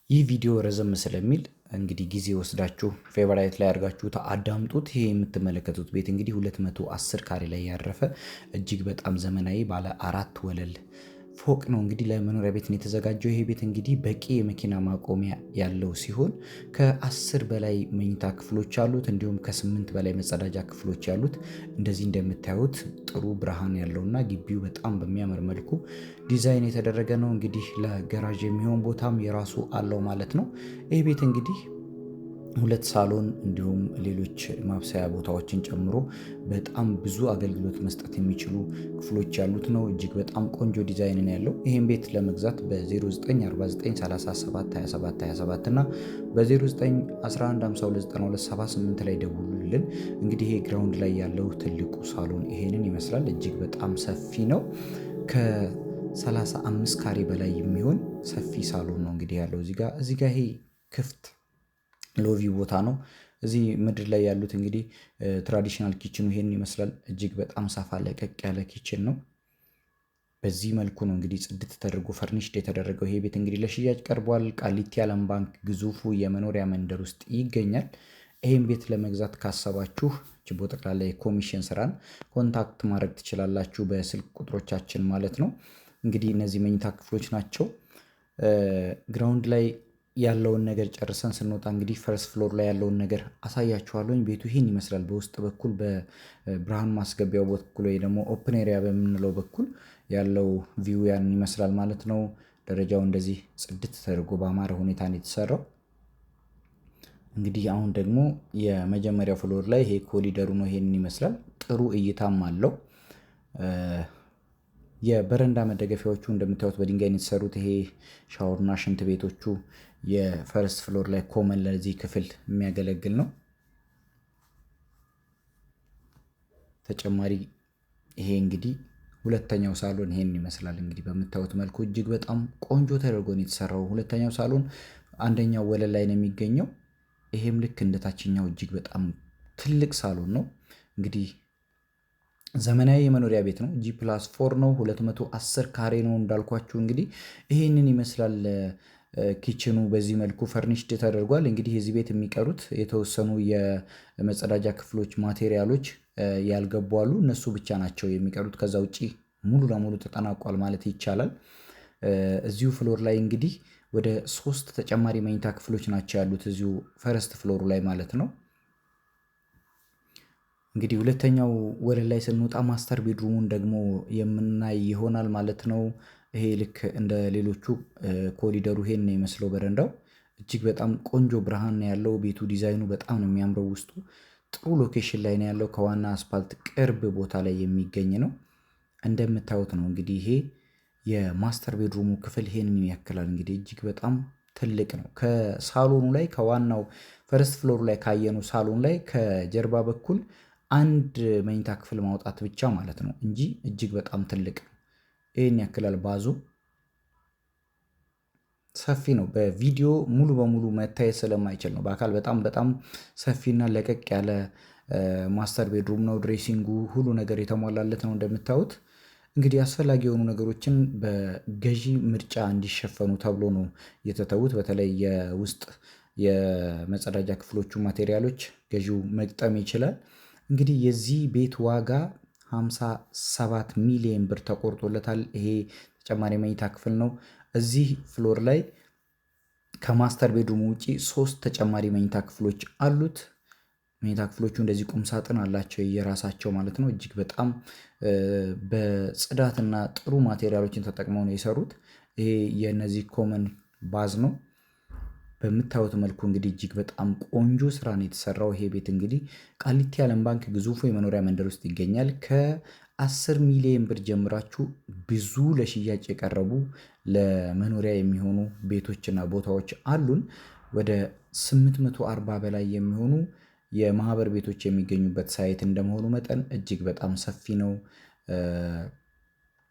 ይህ ቪዲዮ ረዘም ስለሚል እንግዲህ ጊዜ ወስዳችሁ ፌቨራይት ላይ አድርጋችሁ አዳምጡት። ይሄ የምትመለከቱት ቤት እንግዲህ 210 ካሬ ላይ ያረፈ እጅግ በጣም ዘመናዊ ባለ 4 ወለል ፎቅ ነው። እንግዲህ ለመኖሪያ ቤት ነው የተዘጋጀው። ይሄ ቤት እንግዲህ በቂ የመኪና ማቆሚያ ያለው ሲሆን ከ10 በላይ መኝታ ክፍሎች አሉት፣ እንዲሁም ከ8 በላይ መጸዳጃ ክፍሎች ያሉት። እንደዚህ እንደምታዩት ጥሩ ብርሃን ያለውና ግቢው በጣም በሚያምር መልኩ ዲዛይን የተደረገ ነው። እንግዲህ ለገራዥ የሚሆን ቦታም የራሱ አለው ማለት ነው። ይህ ቤት እንግዲህ 2 ሳሎን እንዲሁም ሌሎች ማብሰያ ቦታዎችን ጨምሮ በጣም ብዙ አገልግሎት መስጠት የሚችሉ ክፍሎች ያሉት ነው። እጅግ በጣም ቆንጆ ዲዛይን ያለው ይህን ቤት ለመግዛት በ0949372727 እና በ0911529278 ላይ ደውሉልን። እንግዲህ ይሄ ግራውንድ ላይ ያለው ትልቁ ሳሎን ይሄንን ይመስላል። እጅግ በጣም ሰፊ ነው። ከ35 ካሬ በላይ የሚሆን ሰፊ ሳሎን ነው እንግዲህ ያለው እዚህ ጋር ይሄ ክፍት ሎቪ ቦታ ነው። እዚህ ምድር ላይ ያሉት እንግዲህ ትራዲሽናል ኪችኑ ይሄን ይመስላል። እጅግ በጣም ሰፋ ለቀቅ ያለ ኪችን ነው። በዚህ መልኩ ነው እንግዲህ ጽድት ተደርጎ ፈርኒሽድ የተደረገው። ይሄ ቤት እንግዲህ ለሽያጭ ቀርቧል። ቃሊቲ ዓለም ባንክ ግዙፉ የመኖሪያ መንደር ውስጥ ይገኛል። ይህም ቤት ለመግዛት ካሰባችሁ ችቦ ጠቅላላ የኮሚሽን ስራን ኮንታክት ማድረግ ትችላላችሁ በስልክ ቁጥሮቻችን ማለት ነው። እንግዲህ እነዚህ መኝታ ክፍሎች ናቸው። ግራውንድ ላይ ያለውን ነገር ጨርሰን ስንወጣ እንግዲህ ፈርስት ፍሎር ላይ ያለውን ነገር አሳያችኋለሁኝ። ቤቱ ይህን ይመስላል። በውስጥ በኩል በብርሃን ማስገቢያው በኩል ወይ ደግሞ ኦፕን ኤሪያ በምንለው በኩል ያለው ቪው ያን ይመስላል ማለት ነው። ደረጃው እንደዚህ ጽድት ተደርጎ በአማረ ሁኔታ ነው የተሰራው። እንግዲህ አሁን ደግሞ የመጀመሪያው ፍሎር ላይ ይሄ ኮሊደሩ ነው። ይሄንን ይመስላል። ጥሩ እይታም አለው። የበረንዳ መደገፊያዎቹ እንደምታዩት በድንጋይ ነው የተሰሩት። ይሄ ሻወርና ሽንት ቤቶቹ የፈርስት ፍሎር ላይ ኮመን ለዚህ ክፍል የሚያገለግል ነው። ተጨማሪ ይሄ እንግዲህ ሁለተኛው ሳሎን ይሄን ይመስላል። እንግዲህ በምታዩት መልኩ እጅግ በጣም ቆንጆ ተደርጎ ነው የተሰራው። ሁለተኛው ሳሎን አንደኛው ወለል ላይ ነው የሚገኘው። ይሄም ልክ እንደታችኛው እጅግ በጣም ትልቅ ሳሎን ነው። እንግዲህ ዘመናዊ የመኖሪያ ቤት ነው። G+4 ነው። 210 ካሬ ነው እንዳልኳችሁ። እንግዲህ ይሄንን ይመስላል። ኪችኑ በዚህ መልኩ ፈርኒሽድ ተደርጓል። እንግዲህ እዚህ ቤት የሚቀሩት የተወሰኑ የመጸዳጃ ክፍሎች ማቴሪያሎች ያልገቡ አሉ። እነሱ ብቻ ናቸው የሚቀሩት። ከዛ ውጪ ሙሉ ለሙሉ ተጠናቋል ማለት ይቻላል። እዚሁ ፍሎር ላይ እንግዲህ ወደ 3 ተጨማሪ መኝታ ክፍሎች ናቸው ያሉት እዚሁ ፈረስት ፍሎሩ ላይ ማለት ነው። እንግዲህ ሁለተኛው ወለል ላይ ስንወጣ ማስተር ቤድሩሙን ደግሞ የምናይ ይሆናል ማለት ነው። ይሄ ልክ እንደ ሌሎቹ ኮሪደሩ ይሄን ነው የሚመስለው። በረንዳው እጅግ በጣም ቆንጆ ብርሃን ነው ያለው። ቤቱ ዲዛይኑ በጣም ነው የሚያምረው። ውስጡ ጥሩ ሎኬሽን ላይ ነው ያለው። ከዋና አስፓልት ቅርብ ቦታ ላይ የሚገኝ ነው። እንደምታዩት ነው እንግዲህ ይሄ የማስተር ቤድሩሙ ክፍል ይሄንን ያክላል። እንግዲህ እጅግ በጣም ትልቅ ነው። ከሳሎኑ ላይ ከዋናው ፈርስት ፍሎር ላይ ካየነው ሳሎን ላይ ከጀርባ በኩል አንድ መኝታ ክፍል ማውጣት ብቻ ማለት ነው እንጂ እጅግ በጣም ትልቅ ነው። ይሄን ያክላል። ባዙ ሰፊ ነው። በቪዲዮ ሙሉ በሙሉ መታየት ስለማይችል ነው። በአካል በጣም በጣም ሰፊና ለቀቅ ያለ ማስተር ቤድሩም ነው። ድሬሲንጉ ሁሉ ነገር የተሟላለት ነው። እንደምታዩት እንግዲህ አስፈላጊ የሆኑ ነገሮችን በገዢ ምርጫ እንዲሸፈኑ ተብሎ ነው የተተዉት። በተለይ የውስጥ የመጸዳጃ ክፍሎቹ ማቴሪያሎች ገዢው መግጠም ይችላል። እንግዲህ የዚህ ቤት ዋጋ 57 ሚሊዮን ብር ተቆርጦለታል። ይሄ ተጨማሪ መኝታ ክፍል ነው። እዚህ ፍሎር ላይ ከማስተር ቤድሩም ውጪ 3 ተጨማሪ መኝታ ክፍሎች አሉት። መኝታ ክፍሎቹ እንደዚህ ቁም ሳጥን አላቸው የራሳቸው ማለት ነው። እጅግ በጣም በጽዳትና ጥሩ ማቴሪያሎችን ተጠቅመው ነው የሰሩት። ይሄ የነዚህ ኮመን ባዝ ነው። በምታዩት መልኩ እንግዲህ እጅግ በጣም ቆንጆ ስራ ነው የተሰራው። ይሄ ቤት እንግዲህ ቃሊቲ ዓለም ባንክ ግዙፉ የመኖሪያ መንደር ውስጥ ይገኛል። ከ10 ሚሊዮን ብር ጀምራችሁ ብዙ ለሽያጭ የቀረቡ ለመኖሪያ የሚሆኑ ቤቶችና ቦታዎች አሉን። ወደ 840 በላይ የሚሆኑ የማህበር ቤቶች የሚገኙበት ሳይት እንደመሆኑ መጠን እጅግ በጣም ሰፊ ነው።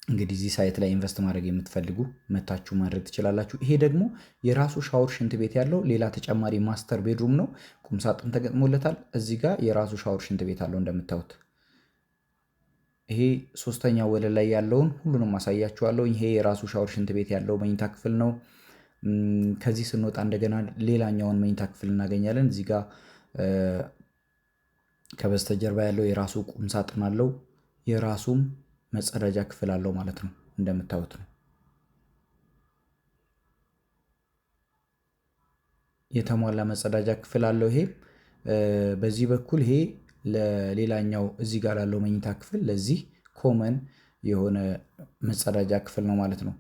እንግዲህ እዚህ ሳይት ላይ ኢንቨስት ማድረግ የምትፈልጉ መታችሁ ማድረግ ትችላላችሁ። ይሄ ደግሞ የራሱ ሻወር ሽንት ቤት ያለው ሌላ ተጨማሪ ማስተር ቤድሩም ነው። ቁም ሳጥን ተገጥሞለታል። እዚህ ጋር የራሱ ሻወር ሽንት ቤት አለው እንደምታዩት። ይሄ ሶስተኛ ወለል ላይ ያለውን ሁሉንም አሳያችኋለሁ። ይሄ የራሱ ሻወር ሽንት ቤት ያለው መኝታ ክፍል ነው። ከዚህ ስንወጣ እንደገና ሌላኛውን መኝታ ክፍል እናገኛለን። እዚህ ጋር ከበስተጀርባ ያለው የራሱ ቁም ሳጥን አለው። የራሱም መጸዳጃ ክፍል አለው ማለት ነው። እንደምታዩት ነው የተሟላ መጸዳጃ ክፍል አለው። ይሄ በዚህ በኩል ይሄ ለሌላኛው እዚህ ጋር ላለው መኝታ ክፍል ለዚህ ኮመን የሆነ መጸዳጃ ክፍል ነው ማለት ነው።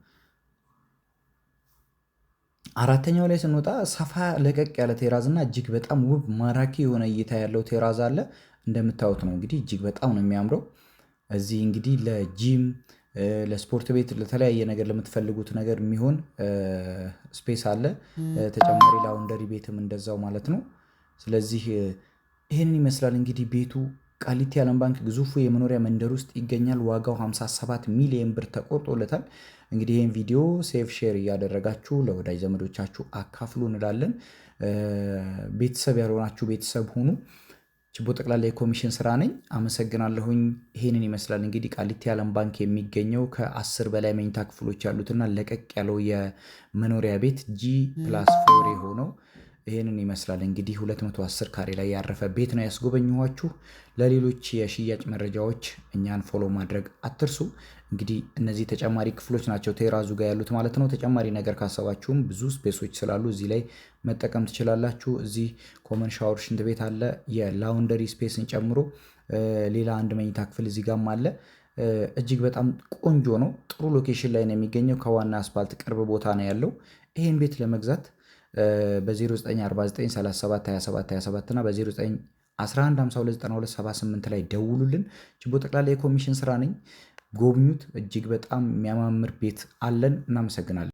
አራተኛው ላይ ስንወጣ ሰፋ ለቀቅ ያለ ቴራዝ እና እጅግ በጣም ውብ ማራኪ የሆነ እይታ ያለው ቴራዝ አለ። እንደምታዩት ነው እንግዲህ እጅግ በጣም ነው የሚያምረው። እዚህ እንግዲህ ለጂም ለስፖርት ቤት ለተለያየ ነገር ለምትፈልጉት ነገር የሚሆን ስፔስ አለ። ተጨማሪ ላውንደሪ ቤትም እንደዛው ማለት ነው። ስለዚህ ይህንን ይመስላል እንግዲህ ቤቱ ቃሊቲ ዓለም ባንክ ግዙፉ የመኖሪያ መንደር ውስጥ ይገኛል። ዋጋው 57 ሚሊዮን ብር ተቆርጦለታል። እንግዲህ ይህን ቪዲዮ ሴቭ ሼር እያደረጋችሁ ለወዳጅ ዘመዶቻችሁ አካፍሉ እንላለን። ቤተሰብ ያልሆናችሁ ቤተሰብ ሁኑ። ችቦ ጠቅላላ የኮሚሽን ስራ ነኝ። አመሰግናለሁኝ። ይሄንን ይመስላል እንግዲህ ቃሊቲ ዓለም ባንክ የሚገኘው ከ10 በላይ መኝታ ክፍሎች ያሉትና ለቀቅ ያለው የመኖሪያ ቤት G+4 የሆነው ይሄንን ይመስላል እንግዲህ 210 ካሬ ላይ ያረፈ ቤት ነው ያስጎበኘኋችሁ። ለሌሎች የሽያጭ መረጃዎች እኛን ፎሎ ማድረግ አትርሱ። እንግዲህ እነዚህ ተጨማሪ ክፍሎች ናቸው ቴራዙ ጋር ያሉት ማለት ነው። ተጨማሪ ነገር ካሰባችሁም ብዙ ስፔሶች ስላሉ እዚህ ላይ መጠቀም ትችላላችሁ። እዚህ ኮመን ሻወር፣ ሽንት ቤት አለ። የላውንደሪ ስፔስን ጨምሮ ሌላ አንድ መኝታ ክፍል እዚህ ጋርም አለ። እጅግ በጣም ቆንጆ ነው። ጥሩ ሎኬሽን ላይ ነው የሚገኘው። ከዋና አስፓልት ቅርብ ቦታ ነው ያለው። ይሄን ቤት ለመግዛት በ0949372727 እና በ0911529278 ላይ ደውሉልን። ችቦ ጠቅላላ የኮሚሽን ስራ ነኝ። ጎብኙት። እጅግ በጣም የሚያማምር ቤት አለን። እናመሰግናለን።